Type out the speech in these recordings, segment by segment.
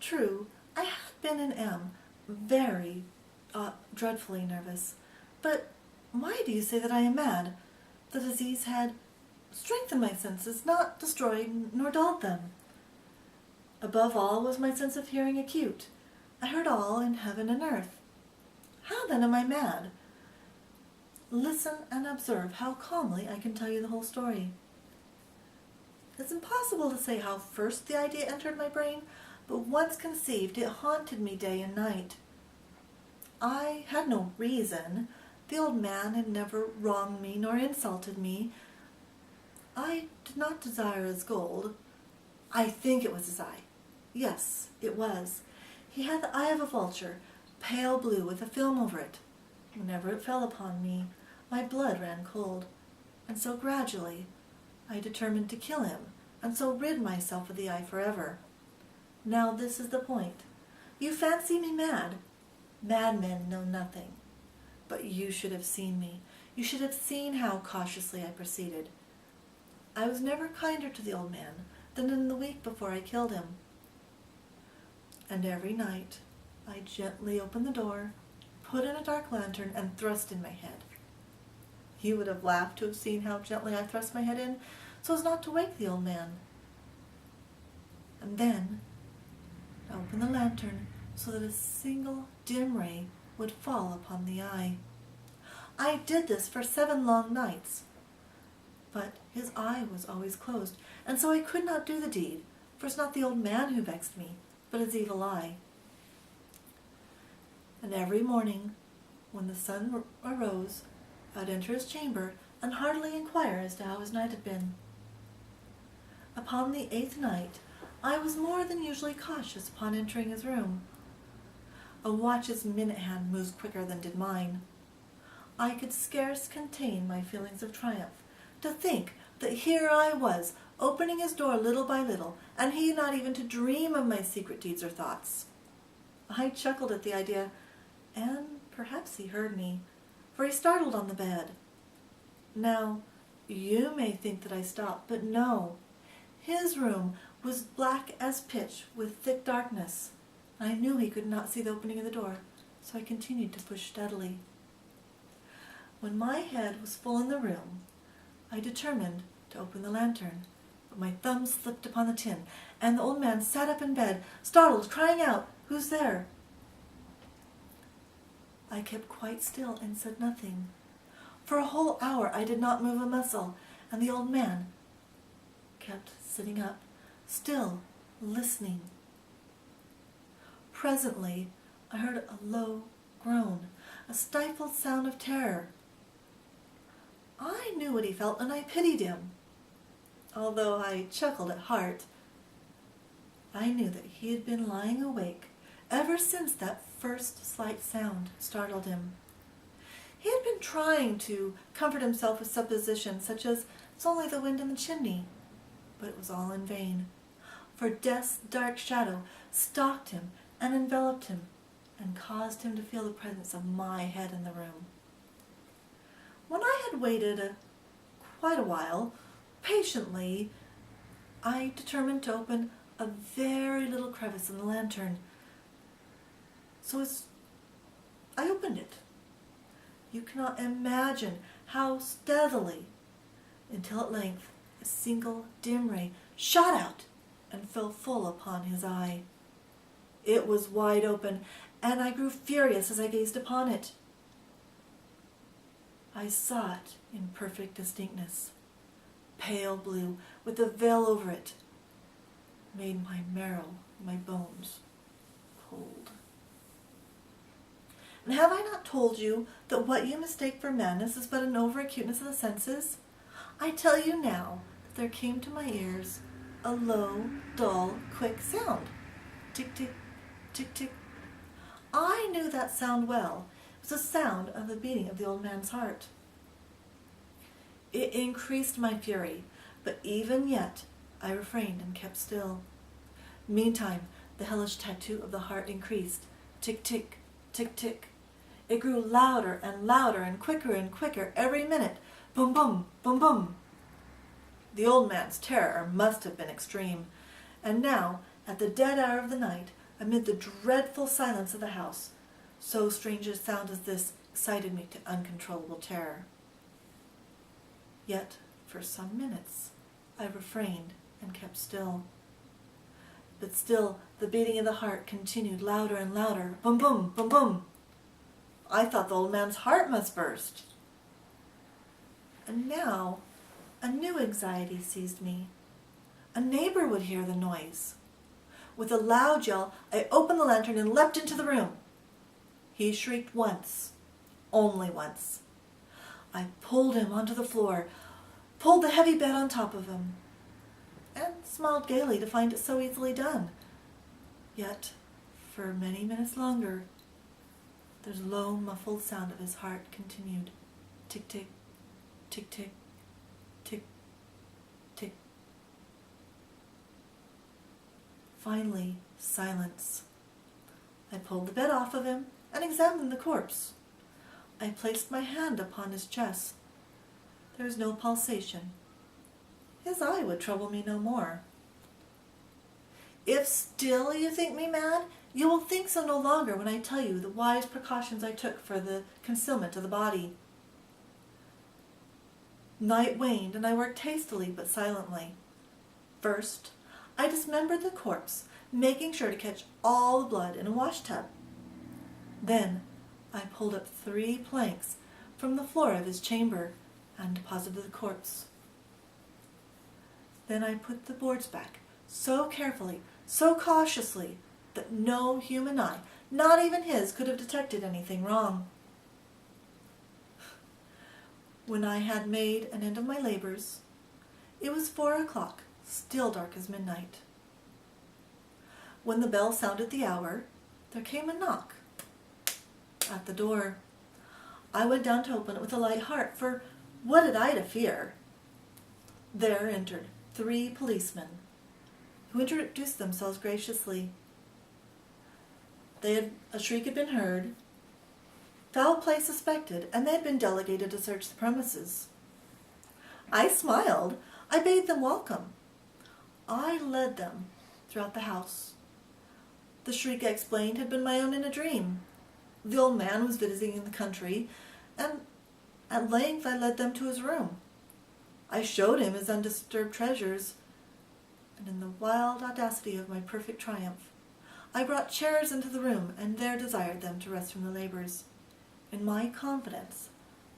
True, I had been and am very, dreadfully nervous. But why do you say that I am mad? The disease had strengthened my senses, not destroyed nor dulled them. Above all was my sense of hearing acute. I heard all in heaven and earth. How then am I mad? Listen and observe how calmly I can tell you the whole story. It's impossible to say how first the idea entered my brain, but once conceived, it haunted me day and night. I had no reason. The old man had never wronged me nor insulted me. I did not desire his gold. I think it was his eye. Yes, it was. He had the eye of a vulture, pale blue with a film over it. Whenever it fell upon me, my blood ran cold, and so gradually I determined to kill him, and so rid myself of the eye forever. Now this is the point. You fancy me mad. Madmen know nothing. But you should have seen me. You should have seen how cautiously I proceeded. I was never kinder to the old man than in the week before I killed him. And every night I gently opened the door, put in a dark lantern, and thrust in my head. You would have laughed to have seen how gently I thrust my head in, so as not to wake the old man. And then I opened the lantern so that a single dim ray would fall upon the eye. I did this for 7 long nights, but his eye was always closed, and so I could not do the deed, for it's not the old man who vexed me, but his evil eye. And every morning, when the sun arose, I'd enter his chamber and heartily inquire as to how his night had been. Upon the 8th night, I was more than usually cautious upon entering his room. A watch's minute hand moves quicker than did mine. I could scarce contain my feelings of triumph. To think that here I was, opening his door little by little, and he not even to dream of my secret deeds or thoughts. I chuckled at the idea, and perhaps he heard me, for he startled on the bed. Now, you may think that I stopped, but no. His room was black as pitch with thick darkness. I knew he could not see the opening of the door, so I continued to push steadily. When my head was full in the room, I determined to open the lantern, but my thumb slipped upon the tin, and the old man sat up in bed, startled, crying out, "Who's there?" I kept quite still and said nothing. For a whole hour I did not move a muscle, and the old man kept sitting up, still listening. Presently I heard a low groan, a stifled sound of terror. I knew what he felt, and I pitied him. Although I chuckled at heart, I knew that he had been lying awake ever since that first slight sound startled him. He had been trying to comfort himself with suppositions such as, "It's only the wind in the chimney," but it was all in vain, for death's dark shadow stalked him and enveloped him and caused him to feel the presence of my head in the room. When I had waited quite a while, patiently, I determined to open a very little crevice in the lantern. So I opened it. You cannot imagine how steadily, until at length a single dim ray shot out and fell full upon his eye. It was wide open, and I grew furious as I gazed upon it. I saw it in perfect distinctness. Pale blue, with a veil over it, made my marrow, my bones, cold. And have I not told you that what you mistake for madness is but an over-acuteness of the senses? I tell you now that there came to my ears a low, dull, quick sound. Tick-tick, tick-tick. I knew that sound well. It was the sound of the beating of the old man's heart. It increased my fury, but even yet I refrained and kept still. Meantime, the hellish tattoo of the heart increased. Tick-tick, tick-tick. It grew louder and quicker every minute. Boom, boom, boom, boom. The old man's terror must have been extreme, and now, at the dead hour of the night, amid the dreadful silence of the house. So strange a sound as this excited me to uncontrollable terror. Yet, for some minutes, I refrained and kept still. But still, the beating of the heart continued louder and louder. Boom, boom, boom, boom. I thought the old man's heart must burst. And now, a new anxiety seized me. A neighbor would hear the noise. With a loud yell, I opened the lantern and leapt into the room. He shrieked once, only once. I pulled him onto the floor, pulled the heavy bed on top of him, and smiled gaily to find it so easily done. Yet, for many minutes longer, the low, muffled sound of his heart continued. Tick-tick, tick-tick, tick, tick. Finally, silence. I pulled the bed off of him and examined the corpse. I placed my hand upon his chest. There was no pulsation. His eye would trouble me no more. If still you think me mad, you will think so no longer when I tell you the wise precautions I took for the concealment of the body. Night waned, and I worked hastily but silently. First, I dismembered the corpse, making sure to catch all the blood in a washtub. Then, I pulled up 3 planks from the floor of his chamber and deposited the corpse. Then I put the boards back so carefully, so cautiously, that no human eye, not even his, could have detected anything wrong. When I had made an end of my labors, it was 4 o'clock, still dark as midnight. When the bell sounded the hour, there came a knock at the door. I went down to open it with a light heart, for what had I to fear? There entered 3 policemen, who introduced themselves graciously. A shriek had been heard, foul play suspected, and they had been delegated to search the premises. I smiled. I bade them welcome. I led them throughout the house. The shriek, I explained, had been my own in a dream. The old man was visiting in the country, and at length I led them to his room. I showed him his undisturbed treasures, and in the wild audacity of my perfect triumph, I brought chairs into the room and there desired them to rest from their labors. In my confidence,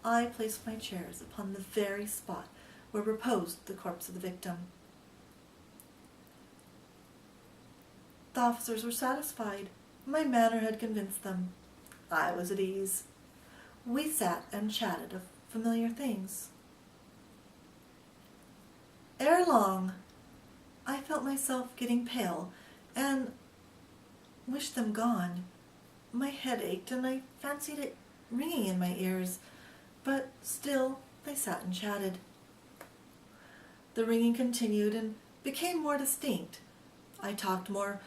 I placed my chairs upon the very spot where reposed the corpse of the victim. The officers were satisfied. My manner had convinced them. I was at ease. We sat and chatted of familiar things. Ere long, I felt myself getting pale and wished them gone. My head ached and I fancied it ringing in my ears, but still they sat and chatted. The ringing continued and became more distinct. I talked more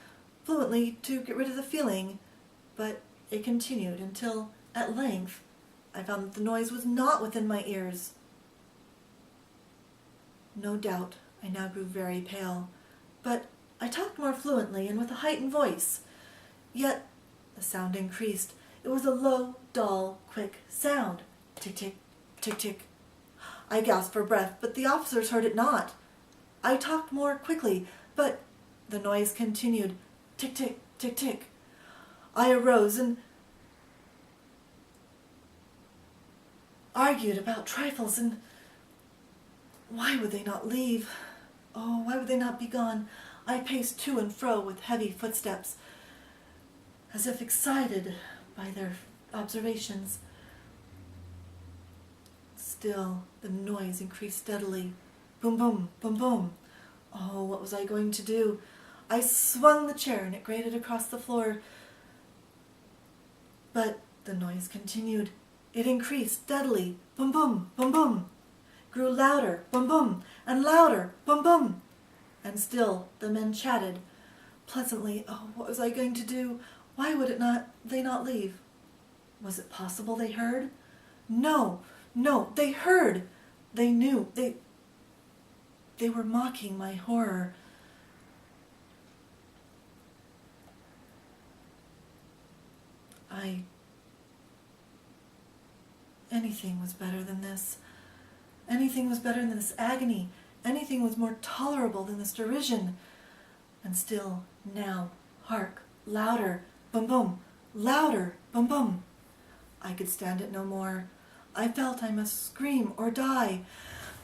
fluently to get rid of the feeling, but it continued until, at length, I found that the noise was not within my ears. No doubt I now grew very pale, but I talked more fluently and with a heightened voice. Yet the sound increased. It was a low, dull, quick sound. Tick-tick, tick-tick. I gasped for breath, but the officers heard it not. I talked more quickly, but the noise continued. Tick-tick, tick-tick. I arose and argued about trifles, and why would they not leave? Oh, why would they not be gone? I paced to and fro with heavy footsteps, as if excited by their observations. Still, the noise increased steadily. Boom, boom, boom, boom. Oh, what was I going to do? I swung the chair and it grated across the floor. But the noise continued. It increased steadily. Boom, boom, boom, boom. Grew louder. Boom, boom. And louder. Boom, boom. And still the men chatted pleasantly. Oh, what was I going to do? Why would they not leave? Was it possible they heard? No, they heard. They knew. They were mocking my horror. Anything was better than this. Anything was better than this agony. Anything was more tolerable than this derision. And still, now, hark, louder, boom boom, louder, boom boom. I could stand it no more. I felt I must scream or die.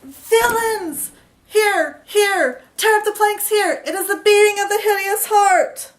Villains! Here, here! Tear up the planks here! It is the beating of the hideous heart!